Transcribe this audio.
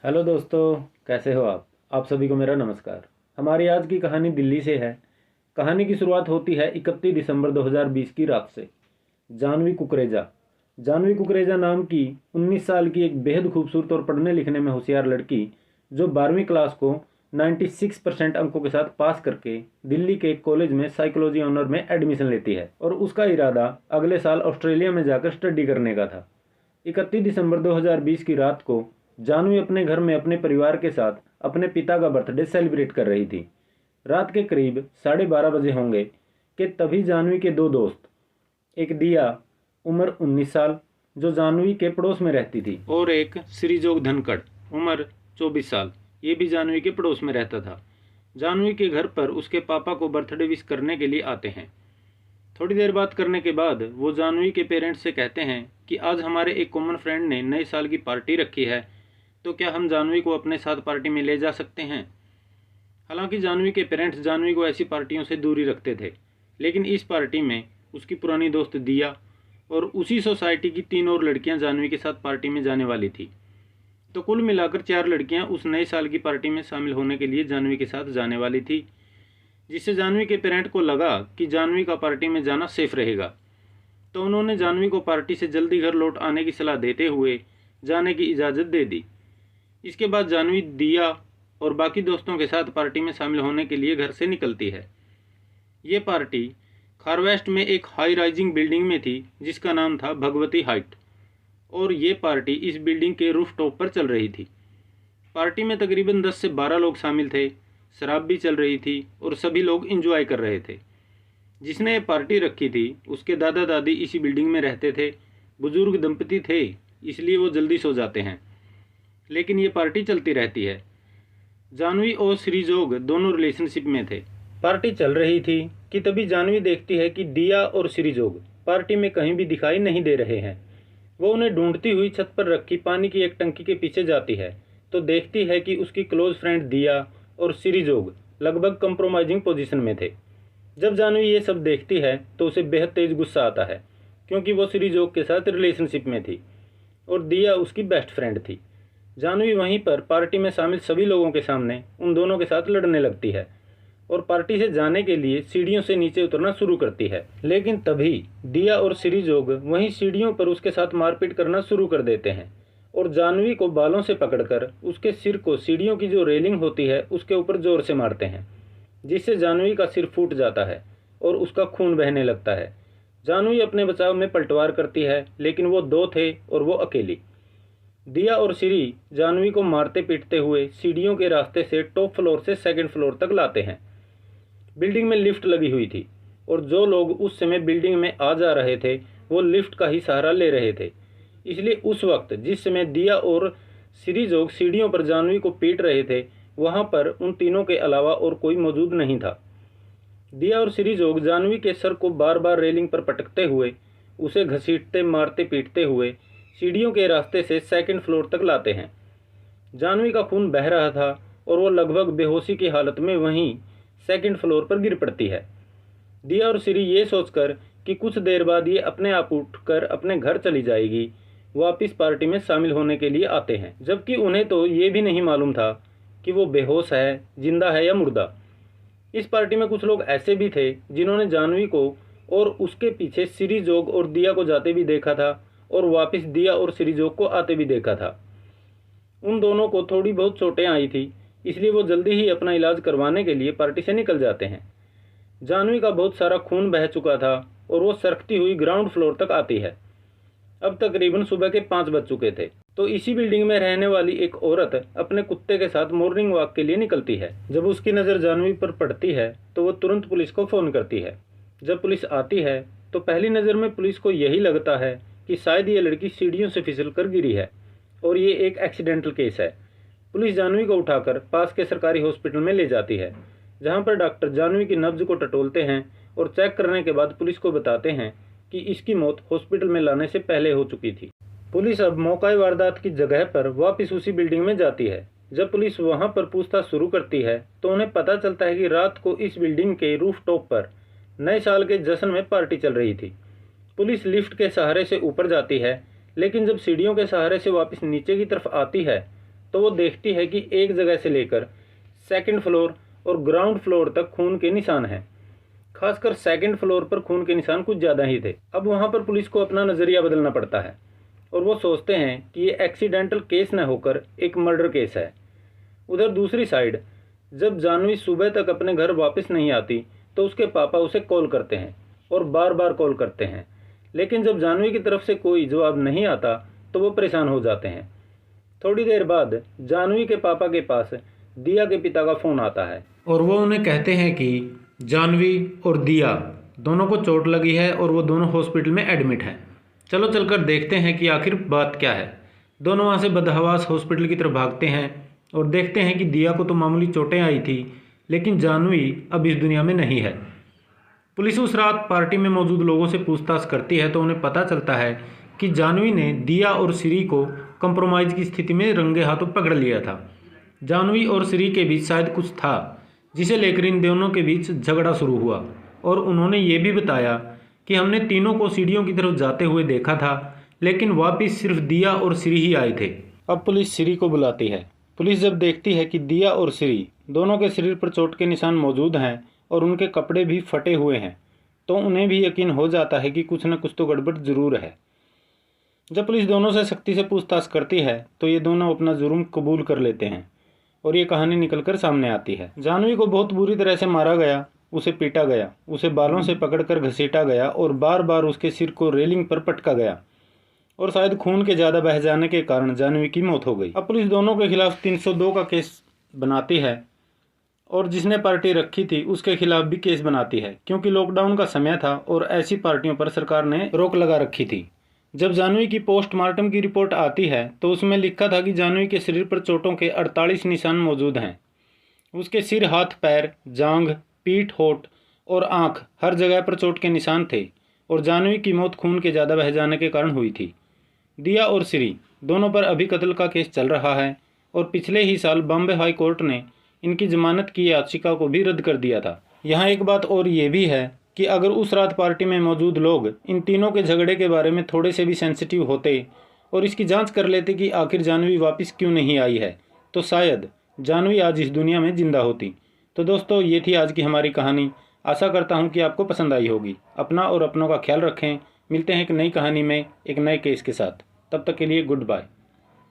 Hello दोस्तों, कैसे हो आप सभी को मेरा नमस्कार। हमारी आज की कहानी दिल्ली से है। कहानी की शुरुआत होती है 31 दिसंबर 2020 की रात से। जानवी कुकरेजा नाम की 19 साल की एक बेहद खूबसूरत और पढ़ने लिखने में होशियार लड़की, जो 12वीं क्लास को 96% अंकों के साथ पास करके दिल्ली के एक कॉलेज में साइकोलॉजी ऑनर में एडमिशन लेती है और उसका इरादा अगले साल ऑस्ट्रेलिया में जाकर स्टडी करने का था। 31 दिसंबर 2020 की रात को जानवी अपने घर में अपने परिवार के साथ अपने पिता का बर्थडे सेलिब्रेट कर रही थी। रात के करीब 12:30 बजे होंगे कि तभी जानवी के दो दोस्त, एक दिया उम्र 19 साल जो जानवी के पड़ोस में रहती थी, और एक श्रीजोग धनखड़ उम्र 24 साल, ये भी जानवी के पड़ोस में रहता था, जानवी के घर पर उसके पापा को बर्थडे विश करने के लिए आते हैं। थोड़ी देर बात करने के बाद वो जानवी के पेरेंट्स से कहते हैं कि आज हमारे एक कॉमन फ्रेंड ने नए साल की पार्टी रखी है, तो क्या हम जानवी को अपने साथ पार्टी में ले जा सकते हैं। हालांकि जानवी के पेरेंट्स जानवी को ऐसी पार्टियों से दूरी रखते थे, लेकिन इस पार्टी में उसकी पुरानी दोस्त दिया और उसी सोसाइटी की 3 और लड़कियां जानवी के साथ पार्टी में जाने वाली थी। तो कुल मिलाकर 4 लड़कियां उस नए साल की पार्टी में शामिल होने के लिए जानवी के साथ जाने वाली थी, जिससे जानवी के पेरेंट को लगा कि जानवी का पार्टी में जाना सेफ रहेगा। तो उन्होंने जानवी को पार्टी से जल्दी घर लौट आने की सलाह देते हुए जाने की इजाज़त दे दी। इसके बाद जानवी दिया और बाकी दोस्तों के साथ पार्टी में शामिल होने के लिए घर से निकलती है। ये पार्टी खारवेस्ट में एक हाई राइजिंग बिल्डिंग में थी जिसका नाम था भगवती हाइट, और ये पार्टी इस बिल्डिंग के रूफ टॉप पर चल रही थी। पार्टी में तकरीबन 10 से 12 लोग शामिल थे, शराब भी चल रही थी और सभी लोग इंजॉय कर रहे थे। जिसने ये पार्टी रखी थी उसके दादा दादी इसी बिल्डिंग में रहते थे। बुजुर्ग दंपति थे, इसलिए वो जल्दी सो जाते हैं, लेकिन ये पार्टी चलती रहती है। जानवी और श्रीजोग दोनों रिलेशनशिप में थे। पार्टी चल रही थी कि तभी जानवी देखती है कि दिया और श्रीजोग पार्टी में कहीं भी दिखाई नहीं दे रहे हैं। वो उन्हें ढूंढती हुई छत पर रखी पानी की एक टंकी के पीछे जाती है तो देखती है कि उसकी क्लोज फ्रेंड दिया और श्रीजोग लगभग कंप्रोमाइजिंग पोजीशन में थे। जब जानवी ये सब देखती है तो उसे बेहद तेज गुस्सा आता है, क्योंकि वो श्रीजोग के साथ रिलेशनशिप में थी और दिया उसकी बेस्ट फ्रेंड थी। जानवी वहीं पर पार्टी में शामिल सभी लोगों के सामने उन दोनों के साथ लड़ने लगती है और पार्टी से जाने के लिए सीढ़ियों से नीचे उतरना शुरू करती है। लेकिन तभी दिया और श्रीजोग वहीं सीढ़ियों पर उसके साथ मारपीट करना शुरू कर देते हैं और जानवी को बालों से पकड़कर उसके सिर को सीढ़ियों की जो रेलिंग होती है उसके ऊपर जोर से मारते हैं, जिससे जानवी का सिर फूट जाता है और उसका खून बहने लगता है। जानवी अपने बचाव में पलटवार करती है, लेकिन वो 2 थे और वो अकेली। दिया और श्री जानवी को मारते पीटते हुए सीढ़ियों के रास्ते से टॉप फ्लोर से सेकंड फ्लोर तक लाते हैं। बिल्डिंग में लिफ्ट लगी हुई थी और जो लोग उस समय बिल्डिंग में आ जा रहे थे वो लिफ्ट का ही सहारा ले रहे थे। इसलिए उस वक्त जिस समय दिया और श्रीजोग सीढ़ियों पर जानवी को पीट रहे थे, वहां पर उन तीनों के अलावा और कोई मौजूद नहीं था। दिया और श्रीजोग जानवी के सर को बार बार रेलिंग पर पटकते हुए उसे घसीटते मारते पीटते हुए सीढ़ियों के रास्ते से सेकंड फ्लोर तक लाते हैं। जानवी का खून बह रहा था और वो लगभग बेहोशी की हालत में वहीं सेकंड फ्लोर पर गिर पड़ती है। दिया और श्री ये सोचकर कि कुछ देर बाद ये अपने आप उठकर अपने घर चली जाएगी, वापस पार्टी में शामिल होने के लिए आते हैं, जबकि उन्हें तो ये भी नहीं मालूम था कि वो बेहोश है, जिंदा है या मुर्दा। इस पार्टी में कुछ लोग ऐसे भी थे जिन्होंने जानवी को और उसके पीछे श्रीजोग और दिया को जाते भी देखा था और वापस दिया और श्रीजोग को आते भी देखा था। उन दोनों को थोड़ी बहुत चोटें आई थी, इसलिए वो जल्दी ही अपना इलाज करवाने के लिए पार्टी से निकल जाते हैं। जानवी का बहुत सारा खून बह चुका था और वो सरकती हुई ग्राउंड फ्लोर तक आती है। अब तकरीबन सुबह के 5 बज चुके थे। तो इसी बिल्डिंग में रहने वाली एक औरत अपने कुत्ते के साथ मॉर्निंग वॉक के लिए निकलती है। जब उसकी नज़र जानवी पर पड़ती है तो वो तुरंत पुलिस को फ़ोन करती है। जब पुलिस आती है तो पहली नज़र में पुलिस को यही लगता है कि शायद ये लड़की सीढ़ियों से फिसल कर गिरी है और ये एक एक्सीडेंटल केस है। पुलिस जानवी को उठाकर पास के सरकारी हॉस्पिटल में ले जाती है, जहाँ पर डॉक्टर जानवी की नब्ज को टटोलते हैं और चेक करने के बाद पुलिस को बताते हैं कि इसकी मौत हॉस्पिटल में लाने से पहले हो चुकी थी। पुलिस अब मौका वारदात की जगह पर वापस उसी बिल्डिंग में जाती है। जब पुलिस वहां पर पूछताछ शुरू करती है तो उन्हें पता चलता है कि रात को इस बिल्डिंग के रूफ टॉप पर नए साल के जश्न में पार्टी चल रही थी। पुलिस लिफ्ट के सहारे से ऊपर जाती है, लेकिन जब सीढ़ियों के सहारे से वापस नीचे की तरफ आती है तो वो देखती है कि एक जगह से लेकर सेकंड फ्लोर और ग्राउंड फ्लोर तक खून के निशान हैं। खासकर सेकंड फ्लोर पर खून के निशान कुछ ज़्यादा ही थे। अब वहाँ पर पुलिस को अपना नज़रिया बदलना पड़ता है और वो सोचते हैं कि ये एक्सीडेंटल केस न होकर एक मर्डर केस है। उधर दूसरी साइड जब जानवी सुबह तक अपने घर वापस नहीं आती तो उसके पापा उसे कॉल करते हैं और बार बार कॉल करते हैं, लेकिन जब जानवी की तरफ से कोई जवाब नहीं आता तो वो परेशान हो जाते हैं। थोड़ी देर बाद जानवी के पापा के पास दिया के पिता का फ़ोन आता है और वो उन्हें कहते हैं कि जानवी और दिया दोनों को चोट लगी है और वो दोनों हॉस्पिटल में एडमिट हैं। चलो चलकर देखते हैं कि आखिर बात क्या है। दोनों वहाँ से बदहवास हॉस्पिटल की तरफ भागते हैं और देखते हैं कि दिया को तो मामूली चोटें आई थी, लेकिन जानवी अब इस दुनिया में नहीं है। पुलिस उस रात पार्टी में मौजूद लोगों से पूछताछ करती है तो उन्हें पता चलता है कि जानवी ने दिया और श्री को कंप्रोमाइज की स्थिति में रंगे हाथों पकड़ लिया था। जानवी और श्री के बीच शायद कुछ था जिसे लेकर इन दोनों के बीच झगड़ा शुरू हुआ और उन्होंने ये भी बताया कि हमने तीनों को सीढ़ियों की तरफ जाते हुए देखा था, लेकिन वापस सिर्फ दिया और श्री ही आए थे। अब पुलिस श्री को बुलाती है। पुलिस जब देखती है कि दिया और श्री दोनों के शरीर पर चोट के निशान मौजूद हैं और उनके कपड़े भी फटे हुए हैं, तो उन्हें भी यकीन हो जाता है कि कुछ न कुछ तो गड़बड़ ज़रूर है। जब पुलिस दोनों से सख्ती से पूछताछ करती है तो ये दोनों अपना जुर्म कबूल कर लेते हैं और ये कहानी निकलकर सामने आती है। जानवी को बहुत बुरी तरह से मारा गया, उसे पीटा गया, उसे बालों से पकड़कर घसीटा गया और बार बार उसके सिर को रेलिंग पर पटका गया और शायद खून के ज़्यादा बह जाने के कारण जानवी की मौत हो गई। अब पुलिस दोनों के खिलाफ 302 का केस बनाती है और जिसने पार्टी रखी थी उसके खिलाफ भी केस बनाती है, क्योंकि लॉकडाउन का समय था और ऐसी पार्टियों पर सरकार ने रोक लगा रखी थी। जब जानवी की पोस्टमार्टम की रिपोर्ट आती है तो उसमें लिखा था कि जानवी के शरीर पर चोटों के 48 निशान मौजूद हैं। उसके सिर, हाथ, पैर, जांघ, पीठ, होठ और आँख हर जगह पर चोट के निशान थे और जानवी की मौत खून के ज़्यादा बह जाने के कारण हुई थी। दिया और श्री दोनों पर अभी कत्ल का केस चल रहा है और पिछले ही साल बॉम्बे हाई कोर्ट ने इनकी जमानत की याचिका को भी रद्द कर दिया था। यहाँ एक बात और ये भी है कि अगर उस रात पार्टी में मौजूद लोग इन तीनों के झगड़े के बारे में थोड़े से भी सेंसिटिव होते और इसकी जांच कर लेते कि आखिर जानवी वापस क्यों नहीं आई है, तो शायद जानवी आज इस दुनिया में जिंदा होती। तो दोस्तों, ये थी आज की हमारी कहानी। आशा करता हूँ कि आपको पसंद आई होगी। अपना और अपनों का ख्याल रखें। मिलते हैं एक नई कहानी में एक नए केस के साथ। तब तक के लिए गुड बाय।